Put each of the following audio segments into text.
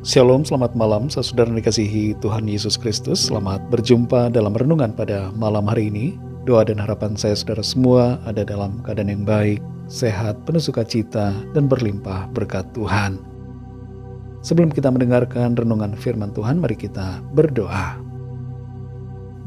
Shalom, selamat malam, saudara yang dikasihi Tuhan Yesus Kristus. Selamat berjumpa dalam renungan pada malam hari ini. Doa dan harapan saya saudara semua ada dalam keadaan yang baik, sehat, penuh sukacita, dan berlimpah berkat Tuhan. Sebelum kita mendengarkan renungan firman Tuhan, mari kita berdoa.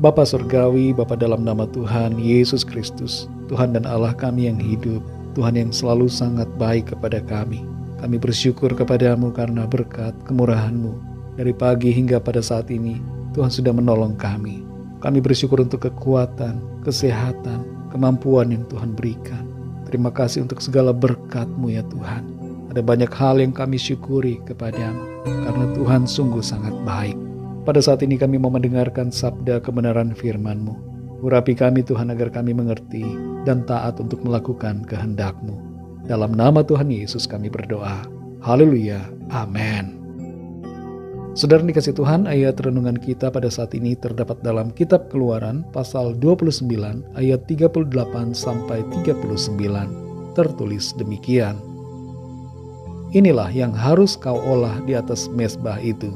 Bapa Surgawi, Bapa dalam nama Tuhan Yesus Kristus, Tuhan dan Allah kami yang hidup, Tuhan yang selalu sangat baik kepada kami. Kami bersyukur kepadamu karena berkat kemurahan-Mu. Dari pagi hingga pada saat ini, Tuhan sudah menolong kami. Kami bersyukur untuk kekuatan, kesehatan, kemampuan yang Tuhan berikan. Terima kasih untuk segala berkat-Mu ya Tuhan. Ada banyak hal yang kami syukuri kepadamu, karena Tuhan sungguh sangat baik. Pada saat ini kami mau mendengarkan sabda kebenaran firman-Mu. Urapi kami Tuhan agar kami mengerti dan taat untuk melakukan kehendak-Mu. Dalam nama Tuhan Yesus kami berdoa. Haleluya. Amin. Saudara dikasih Tuhan, ayat renungan kita pada saat ini terdapat dalam kitab Keluaran pasal 29 ayat 38 sampai 39. Tertulis demikian. Inilah yang harus kau olah di atas mezbah itu.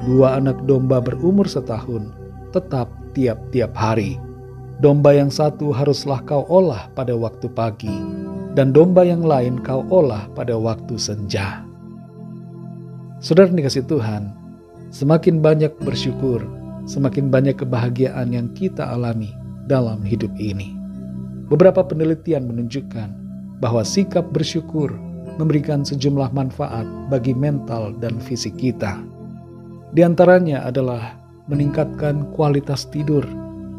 2 anak domba berumur setahun, tetap tiap-tiap hari. Domba yang satu haruslah kau olah pada waktu pagi, dan domba yang lain kau olah pada waktu senja. Saudara dikasih Tuhan, semakin banyak bersyukur, semakin banyak kebahagiaan yang kita alami dalam hidup ini. Beberapa penelitian menunjukkan bahwa sikap bersyukur memberikan sejumlah manfaat bagi mental dan fisik kita. Di antaranya adalah meningkatkan kualitas tidur,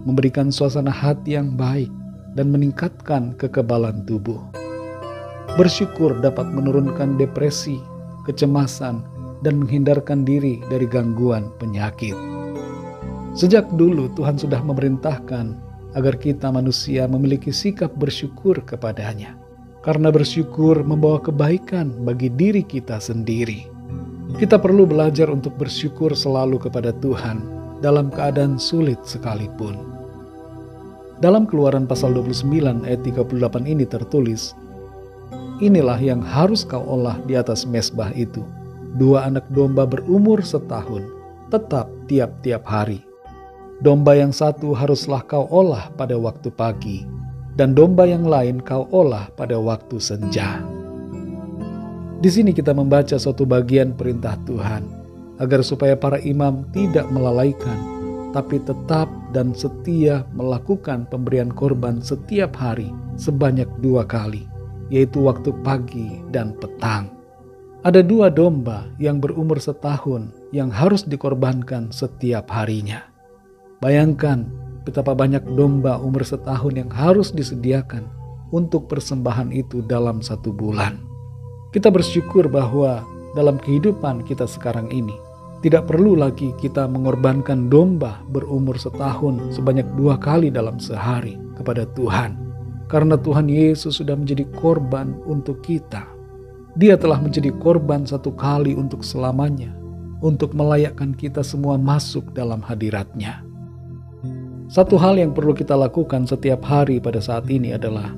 memberikan suasana hati yang baik, dan meningkatkan kekebalan tubuh. Bersyukur dapat menurunkan depresi, kecemasan, dan menghindarkan diri dari gangguan penyakit. Sejak dulu Tuhan sudah memerintahkan agar kita manusia memiliki sikap bersyukur kepada-Nya. Karena bersyukur membawa kebaikan bagi diri kita sendiri. Kita perlu belajar untuk bersyukur selalu kepada Tuhan dalam keadaan sulit sekalipun. Dalam Keluaran pasal 29 ayat 38 ini tertulis, inilah yang harus kau olah di atas mezbah itu. 2 anak domba berumur setahun, tetap tiap-tiap hari. Domba yang satu haruslah kau olah pada waktu pagi, dan domba yang lain kau olah pada waktu senja. Di sini kita membaca suatu bagian perintah Tuhan, agar supaya para imam tidak melalaikan, tapi tetap dan setia melakukan pemberian korban setiap hari sebanyak 2 kali, yaitu waktu pagi dan petang. Ada 2 domba yang berumur setahun yang harus dikorbankan setiap harinya. Bayangkan betapa banyak domba umur setahun yang harus disediakan untuk persembahan itu dalam 1 bulan. Kita bersyukur bahwa dalam kehidupan kita sekarang ini, tidak perlu lagi kita mengorbankan domba berumur setahun sebanyak 2 kali dalam sehari kepada Tuhan. Karena Tuhan Yesus sudah menjadi korban untuk kita. Dia telah menjadi korban 1 kali untuk selamanya, untuk melayakkan kita semua masuk dalam hadirat-Nya. Satu hal yang perlu kita lakukan setiap hari pada saat ini adalah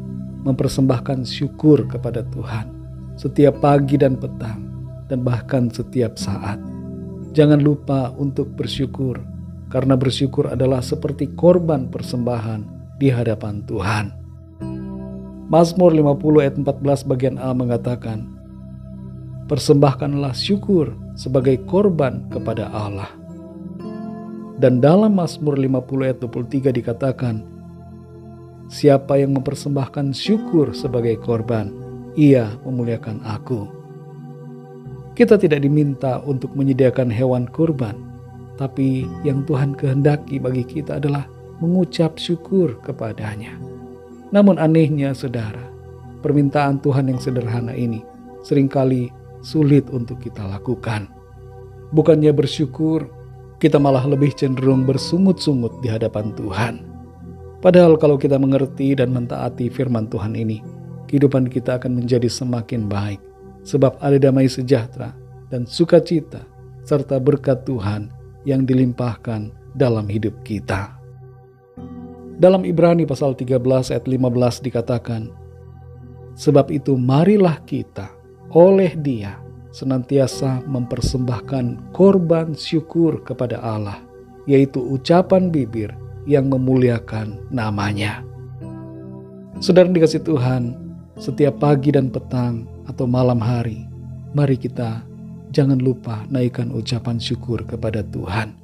mempersembahkan syukur kepada Tuhan setiap pagi dan petang, dan bahkan setiap saat. Jangan lupa untuk bersyukur, karena bersyukur adalah seperti korban persembahan di hadapan Tuhan. Mazmur 50 ayat 14 bagian A mengatakan, persembahkanlah syukur sebagai korban kepada Allah. Dan dalam Mazmur 50 ayat 23 dikatakan, siapa yang mempersembahkan syukur sebagai korban, ia memuliakan aku. Kita tidak diminta untuk menyediakan hewan kurban, tapi yang Tuhan kehendaki bagi kita adalah mengucap syukur kepada-Nya. Namun anehnya saudara, permintaan Tuhan yang sederhana ini seringkali sulit untuk kita lakukan. Bukannya bersyukur, kita malah lebih cenderung bersungut-sungut di hadapan Tuhan. Padahal kalau kita mengerti dan mentaati firman Tuhan ini, kehidupan kita akan menjadi semakin baik. Sebab ada damai sejahtera dan sukacita serta berkat Tuhan yang dilimpahkan dalam hidup kita. Dalam Ibrani pasal 13 ayat 15 dikatakan, sebab itu marilah kita oleh Dia senantiasa mempersembahkan korban syukur kepada Allah, yaitu ucapan bibir yang memuliakan nama-Nya. Saudara dikasih Tuhan, setiap pagi dan petang atau malam hari, mari kita jangan lupa naikkan ucapan syukur kepada Tuhan.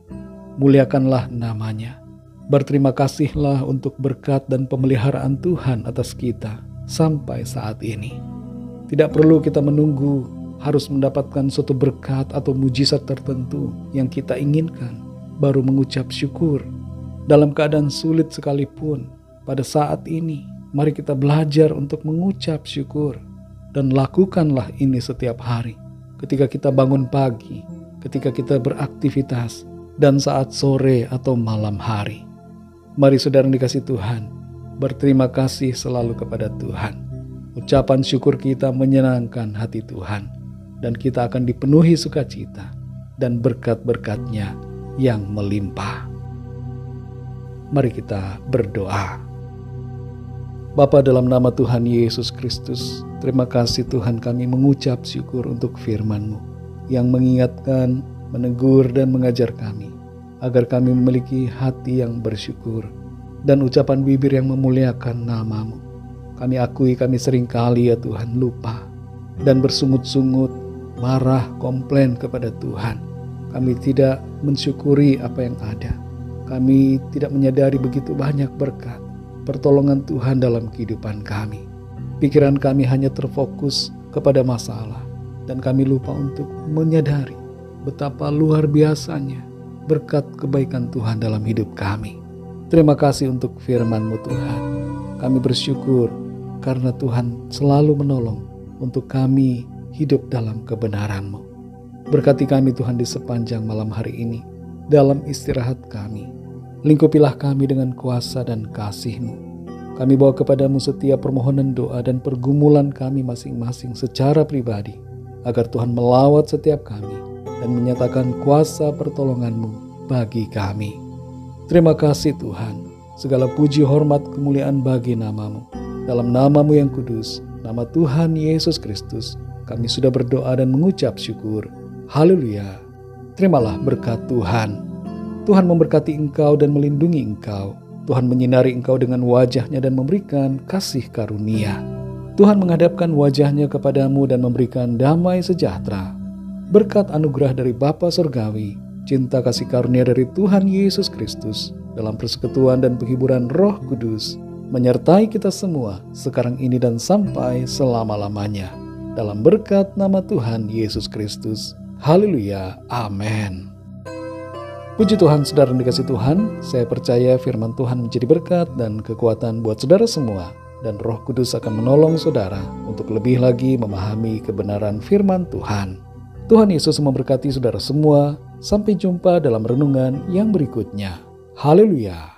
Muliakanlah nama-Nya. Berterima kasihlah untuk berkat dan pemeliharaan Tuhan atas kita sampai saat ini. Tidak perlu kita menunggu harus mendapatkan suatu berkat atau mujizat tertentu yang kita inginkan baru mengucap syukur. Dalam keadaan sulit sekalipun, pada saat ini mari kita belajar untuk mengucap syukur. Dan lakukanlah ini setiap hari. Ketika kita bangun pagi, ketika kita beraktivitas, dan saat sore atau malam hari. Mari saudara dikasih Tuhan, berterima kasih selalu kepada Tuhan. Ucapan syukur kita menyenangkan hati Tuhan, dan kita akan dipenuhi sukacita dan berkat-berkat-Nya yang melimpah. Mari kita berdoa. Bapa, dalam nama Tuhan Yesus Kristus, terima kasih Tuhan, kami mengucap syukur untuk firman-Mu yang mengingatkan, menegur dan mengajar kami, agar kami memiliki hati yang bersyukur dan ucapan bibir yang memuliakan nama-Mu. Kami akui kami seringkali ya Tuhan lupa dan bersungut-sungut, marah, komplain kepada Tuhan. Kami tidak mensyukuri apa yang ada. Kami tidak menyadari begitu banyak berkat, pertolongan Tuhan dalam kehidupan kami. Pikiran kami hanya terfokus kepada masalah, dan kami lupa untuk menyadari betapa luar biasanya berkat kebaikan Tuhan dalam hidup kami. Terima kasih untuk firman-Mu Tuhan. Kami bersyukur karena Tuhan selalu menolong untuk kami hidup dalam kebenaran-Mu. Berkati kami Tuhan di sepanjang malam hari ini, dalam istirahat kami. Lingkupilah kami dengan kuasa dan kasih-Mu. Kami bawa kepadamu setiap permohonan doa dan pergumulan kami masing-masing secara pribadi, agar Tuhan melawat setiap kami dan menyatakan kuasa pertolongan-Mu bagi kami. Terima kasih Tuhan, segala puji hormat kemuliaan bagi nama-Mu. Dalam nama-Mu yang kudus, nama Tuhan Yesus Kristus, kami sudah berdoa dan mengucap syukur. Haleluya. Terimalah berkat Tuhan. Tuhan memberkati engkau dan melindungi engkau. Tuhan menyinari engkau dengan wajah-Nya dan memberikan kasih karunia. Tuhan menghadapkan wajah-Nya kepadamu dan memberikan damai sejahtera. Berkat anugerah dari Bapa Surgawi, cinta kasih karunia dari Tuhan Yesus Kristus, dalam persekutuan dan penghiburan Roh Kudus, menyertai kita semua sekarang ini dan sampai selama-lamanya. Dalam berkat nama Tuhan Yesus Kristus. Haleluya. Amin. Puji Tuhan, saudara yang dikasih Tuhan, saya percaya firman Tuhan menjadi berkat dan kekuatan buat saudara semua, dan Roh Kudus akan menolong saudara untuk lebih lagi memahami kebenaran firman Tuhan. Tuhan Yesus memberkati saudara semua. Sampai jumpa dalam renungan yang berikutnya. Haleluya.